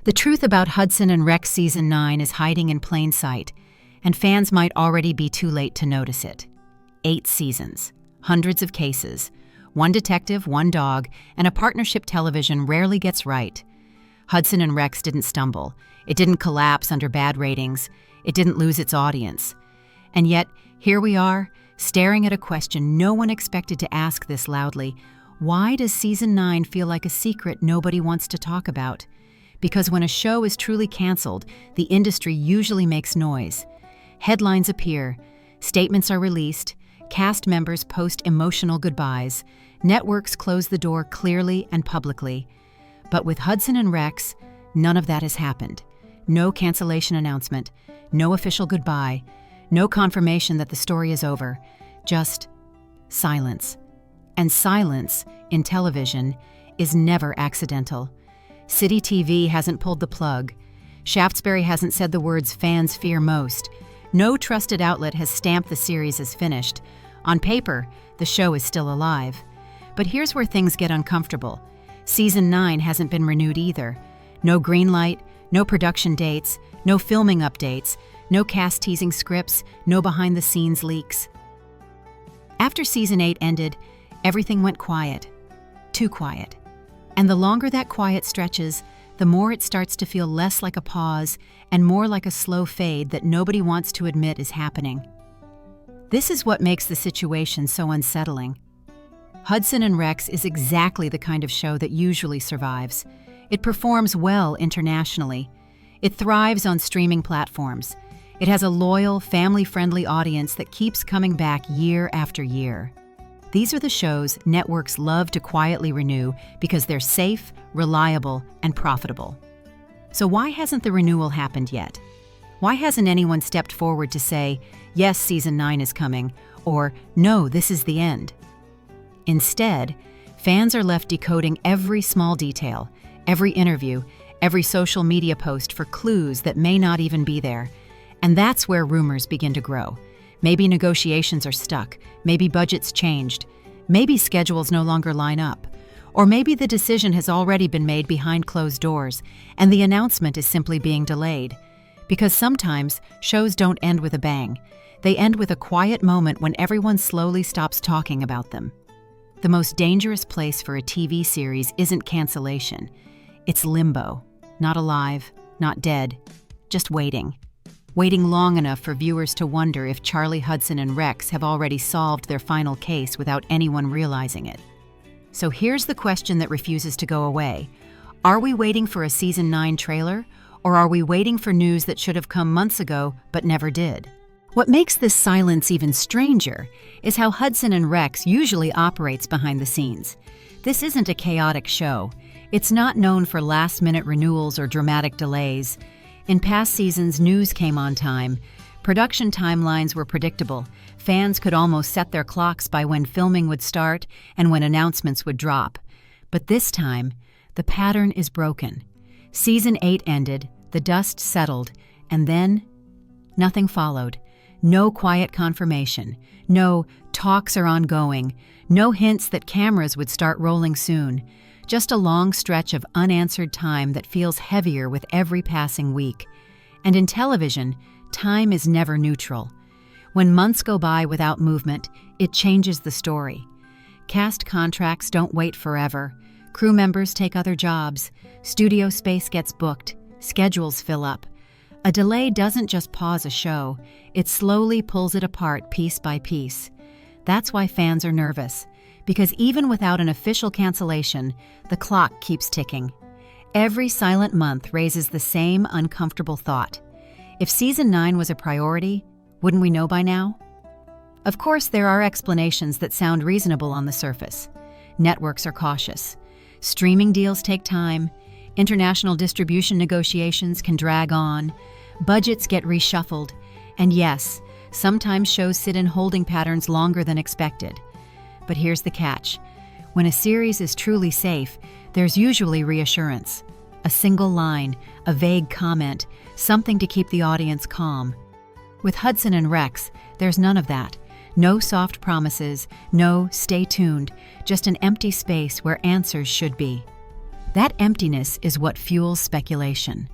The truth about Hudson and Rex Season 9 is hiding in plain sight, and fans might already be too late to notice it. 8 seasons, hundreds of cases, one detective, one dog, and a partnership television rarely gets right. Hudson and Rex didn't stumble. It didn't collapse under bad ratings. It didn't lose its audience. And yet, here we are, staring at a question no one expected to ask this loudly. Why does Season 9 feel like a secret nobody wants to talk about? Because when a show is truly canceled, the industry usually makes noise. Headlines appear, statements are released, cast members post emotional goodbyes, networks close the door clearly and publicly. But with Hudson and Rex, none of that has happened. No cancellation announcement, no official goodbye, no confirmation that the story is over, just silence. And silence, in television, is never accidental. City TV hasn't pulled the plug. Shaftesbury hasn't said the words fans fear most. No trusted outlet has stamped the series as finished. On paper, the show is still alive. But here's where things get uncomfortable. Season 9 hasn't been renewed either. No green light, no production dates, no filming updates, no cast teasing scripts, no behind-the-scenes leaks. After Season 8 ended, everything went quiet. Too quiet. And the longer that quiet stretches, the more it starts to feel less like a pause and more like a slow fade that nobody wants to admit is happening. This is what makes the situation so unsettling. Hudson and Rex is exactly the kind of show that usually survives. It performs well internationally. It thrives on streaming platforms. It has a loyal, family-friendly audience that keeps coming back year after year. These are the shows networks love to quietly renew because they're safe, reliable, and profitable. So why hasn't the renewal happened yet? Why hasn't anyone stepped forward to say, yes, Season 9 is coming, or no, this is the end? Instead, fans are left decoding every small detail, every interview, every social media post for clues that may not even be there. And that's where rumors begin to grow. Maybe negotiations are stuck, maybe budgets changed, maybe schedules no longer line up, or maybe the decision has already been made behind closed doors and the announcement is simply being delayed. Because sometimes shows don't end with a bang. They end with a quiet moment when everyone slowly stops talking about them. The most dangerous place for a TV series isn't cancellation. It's limbo. Not alive, not dead, just waiting. Waiting long enough for viewers to wonder if Charlie, Hudson, and Rex have already solved their final case without anyone realizing it. So here's the question that refuses to go away. Are we waiting for a Season 9 trailer, or are we waiting for news that should have come months ago but never did? What makes this silence even stranger is how Hudson and Rex usually operates behind the scenes. This isn't a chaotic show. It's not known for last-minute renewals or dramatic delays. In past seasons, news came on time. Production timelines were predictable. Fans could almost set their clocks by when filming would start and when announcements would drop. But this time, the pattern is broken. Season 8 ended, the dust settled, and then nothing followed. No quiet confirmation. No talks are ongoing. No hints that cameras would start rolling soon. Just a long stretch of unanswered time that feels heavier with every passing week. And in television, time is never neutral. When months go by without movement, it changes the story. Cast contracts don't wait forever. Crew members take other jobs. Studio space gets booked. Schedules fill up. A delay doesn't just pause a show. It slowly pulls it apart piece by piece. That's why fans are nervous. Because even without an official cancellation, the clock keeps ticking. Every silent month raises the same uncomfortable thought. If Season 9 was a priority, wouldn't we know by now? Of course, there are explanations that sound reasonable on the surface. Networks are cautious. Streaming deals take time. International distribution negotiations can drag on. Budgets get reshuffled. And yes, sometimes shows sit in holding patterns longer than expected. But here's the catch. When a series is truly safe, there's usually reassurance. A single line, a vague comment, something to keep the audience calm. With Hudson and Rex, there's none of that. No soft promises, no stay tuned, just an empty space where answers should be. That emptiness is what fuels speculation.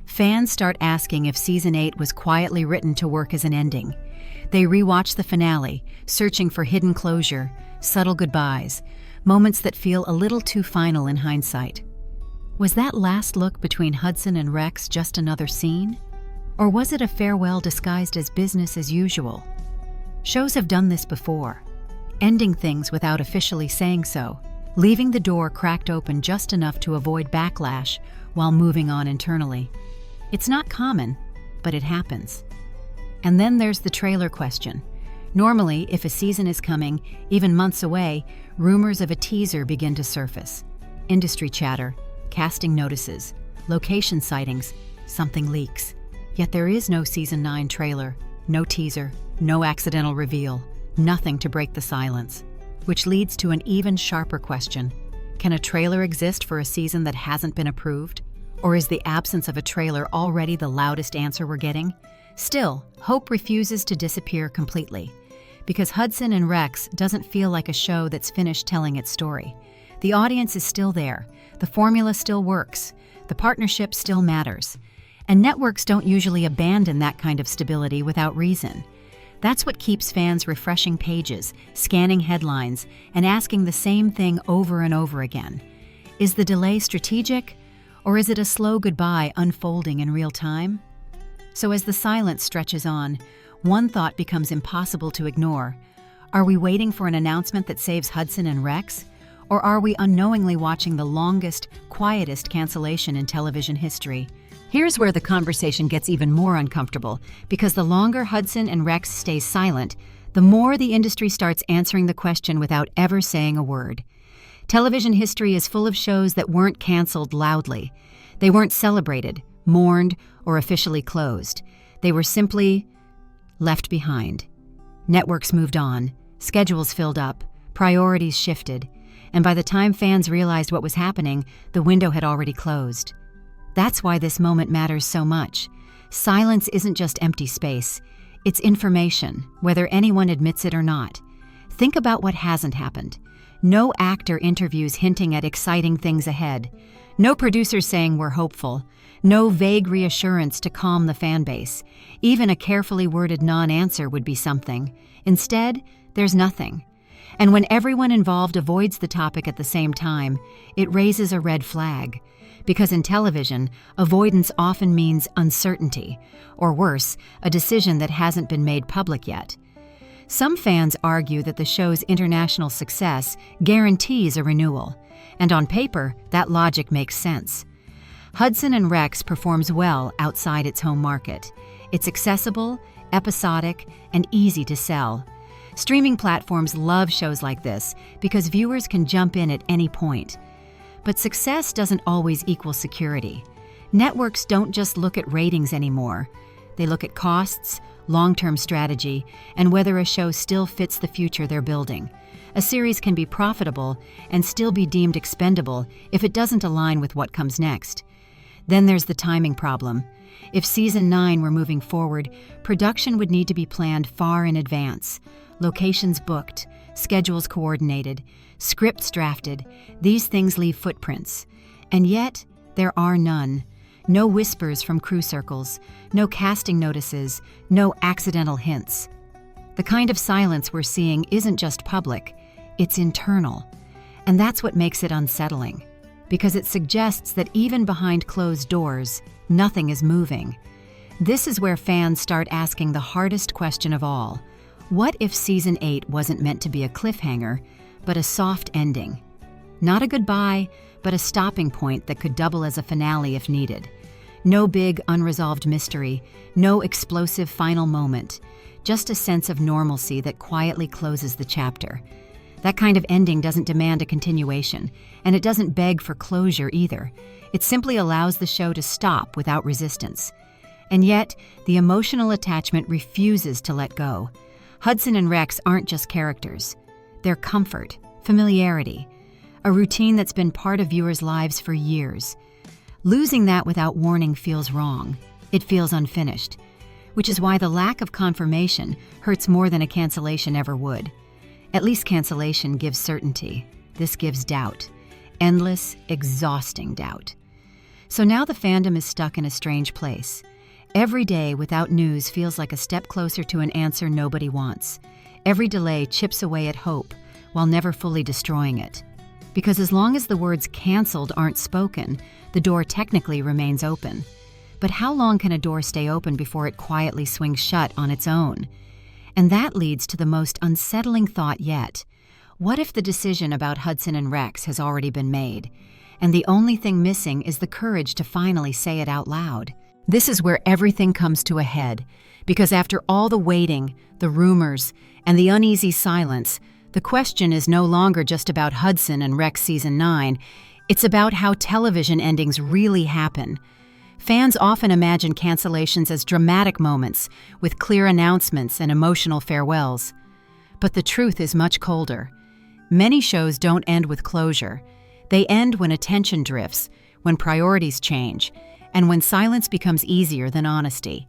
Fans start asking if Season 8 was quietly written to work as an ending. They rewatch the finale, searching for hidden closure, subtle goodbyes, moments that feel a little too final in hindsight. Was that last look between Hudson and Rex just another scene? Or was it a farewell disguised as business as usual? Shows have done this before, ending things without officially saying so, leaving the door cracked open just enough to avoid backlash while moving on internally. It's not common, but it happens. And then there's the trailer question. Normally, if a season is coming, even months away, rumors of a teaser begin to surface. Industry chatter, casting notices, location sightings, something leaks. Yet there is no Season 9 trailer, no teaser, no accidental reveal, nothing to break the silence. Which leads to an even sharper question. Can a trailer exist for a season that hasn't been approved? Or is the absence of a trailer already the loudest answer we're getting? Still, hope refuses to disappear completely. Because Hudson and Rex doesn't feel like a show that's finished telling its story. The audience is still there, the formula still works, the partnership still matters. And networks don't usually abandon that kind of stability without reason. That's what keeps fans refreshing pages, scanning headlines, and asking the same thing over and over again. Is the delay strategic, or is it a slow goodbye unfolding in real time? So as the silence stretches on, one thought becomes impossible to ignore. Are we waiting for an announcement that saves Hudson and Rex? Or are we unknowingly watching the longest, quietest cancellation in television history? Here's where the conversation gets even more uncomfortable, because the longer Hudson and Rex stay silent, the more the industry starts answering the question without ever saying a word. Television history is full of shows that weren't canceled loudly. They weren't celebrated, mourned, or officially closed. They were simply left behind. Networks moved on, schedules filled up, priorities shifted, and by the time fans realized what was happening, the window had already closed. That's why this moment matters so much. Silence isn't just empty space. It's information, whether anyone admits it or not. Think about what hasn't happened. No actor interviews hinting at exciting things ahead. No producer saying we're hopeful. No vague reassurance to calm the fan base. Even a carefully worded non-answer would be something. Instead, there's nothing. And when everyone involved avoids the topic at the same time, it raises a red flag. Because in television, avoidance often means uncertainty, or worse, a decision that hasn't been made public yet. Some fans argue that the show's international success guarantees a renewal, and on paper, that logic makes sense. Hudson and Rex performs well outside its home market. It's accessible, episodic, and easy to sell. Streaming platforms love shows like this because viewers can jump in at any point. But success doesn't always equal security. Networks don't just look at ratings anymore. They look at costs, long-term strategy, and whether a show still fits the future they're building. A series can be profitable and still be deemed expendable if it doesn't align with what comes next. Then there's the timing problem. If Season 9 were moving forward, production would need to be planned far in advance. Locations booked, schedules coordinated, scripts drafted. These things leave footprints. And yet, there are none. No whispers from crew circles, no casting notices, no accidental hints. The kind of silence we're seeing isn't just public, it's internal. And that's what makes it unsettling, because it suggests that even behind closed doors, nothing is moving. This is where fans start asking the hardest question of all. What if Season 8 wasn't meant to be a cliffhanger, but a soft ending? Not a goodbye, but a stopping point that could double as a finale if needed. No big, unresolved mystery, no explosive final moment, just a sense of normalcy that quietly closes the chapter. That kind of ending doesn't demand a continuation, and it doesn't beg for closure either. It simply allows the show to stop without resistance. And yet, the emotional attachment refuses to let go. Hudson and Rex aren't just characters. They're comfort, familiarity, a routine that's been part of viewers' lives for years. Losing that without warning feels wrong. It feels unfinished, which is why the lack of confirmation hurts more than a cancellation ever would. At least cancellation gives certainty. This gives doubt. Endless, exhausting doubt. So now the fandom is stuck in a strange place. Every day without news feels like a step closer to an answer nobody wants. Every delay chips away at hope, while never fully destroying it. Because as long as the words "canceled" aren't spoken, the door technically remains open. But how long can a door stay open before it quietly swings shut on its own? And that leads to the most unsettling thought yet. What if the decision about Hudson and Rex has already been made, and the only thing missing is the courage to finally say it out loud? This is where everything comes to a head, because after all the waiting, the rumors, and the uneasy silence, the question is no longer just about Hudson and Rex Season 9, it's about how television endings really happen. Fans often imagine cancellations as dramatic moments, with clear announcements and emotional farewells. But the truth is much colder. Many shows don't end with closure. They end when attention drifts, when priorities change, and when silence becomes easier than honesty.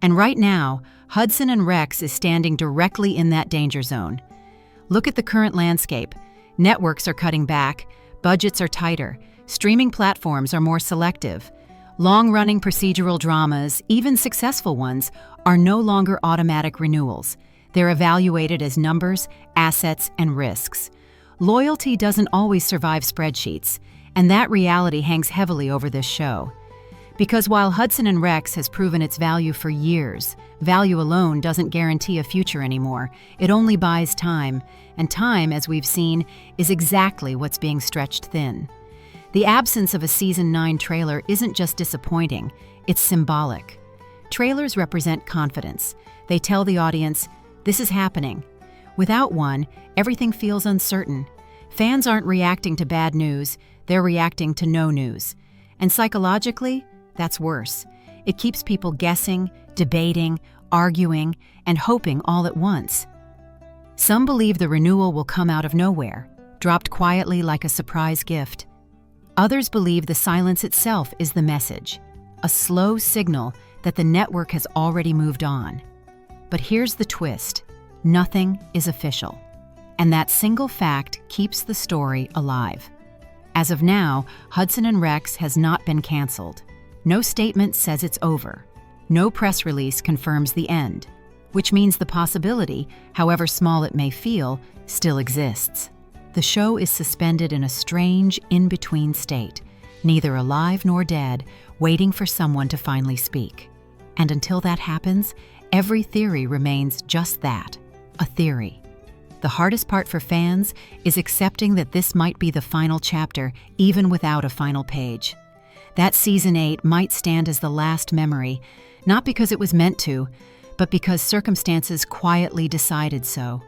And right now, Hudson and Rex is standing directly in that danger zone. Look at the current landscape. Networks are cutting back, budgets are tighter, streaming platforms are more selective. Long-running procedural dramas, even successful ones, are no longer automatic renewals. They're evaluated as numbers, assets, and risks. Loyalty doesn't always survive spreadsheets, and that reality hangs heavily over this show. Because while Hudson and Rex has proven its value for years, value alone doesn't guarantee a future anymore. It only buys time, and time, as we've seen, is exactly what's being stretched thin. The absence of a Season 9 trailer isn't just disappointing, it's symbolic. Trailers represent confidence. They tell the audience, this is happening. Without one, everything feels uncertain. Fans aren't reacting to bad news, they're reacting to no news. And psychologically, that's worse. It keeps people guessing, debating, arguing, and hoping all at once. Some believe the renewal will come out of nowhere, dropped quietly like a surprise gift. Others believe the silence itself is the message, a slow signal that the network has already moved on. But here's the twist. Nothing is official. And that single fact keeps the story alive. As of now, Hudson and Rex has not been canceled. No statement says it's over. No press release confirms the end, which means the possibility, however small it may feel, still exists. The show is suspended in a strange, in-between state, neither alive nor dead, waiting for someone to finally speak. And until that happens, every theory remains just that, a theory. The hardest part for fans is accepting that this might be the final chapter, even without a final page. That Season 8 might stand as the last memory, not because it was meant to, but because circumstances quietly decided so.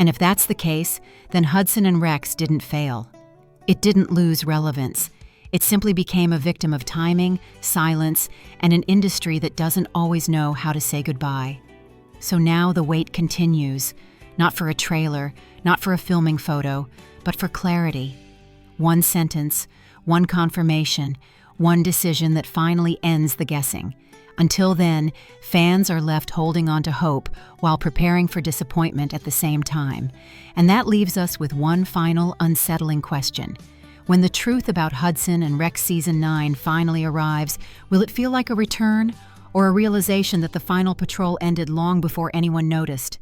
And if that's the case, then Hudson and Rex didn't fail. It didn't lose relevance. It simply became a victim of timing, silence, and an industry that doesn't always know how to say goodbye. So now the wait continues, not for a trailer, not for a filming photo, but for clarity. One sentence, one confirmation, one decision that finally ends the guessing. Until then, fans are left holding on to hope while preparing for disappointment at the same time. And that leaves us with one final unsettling question. When the truth about Hudson and Rex Season 9 finally arrives, will it feel like a return or a realization that the final patrol ended long before anyone noticed?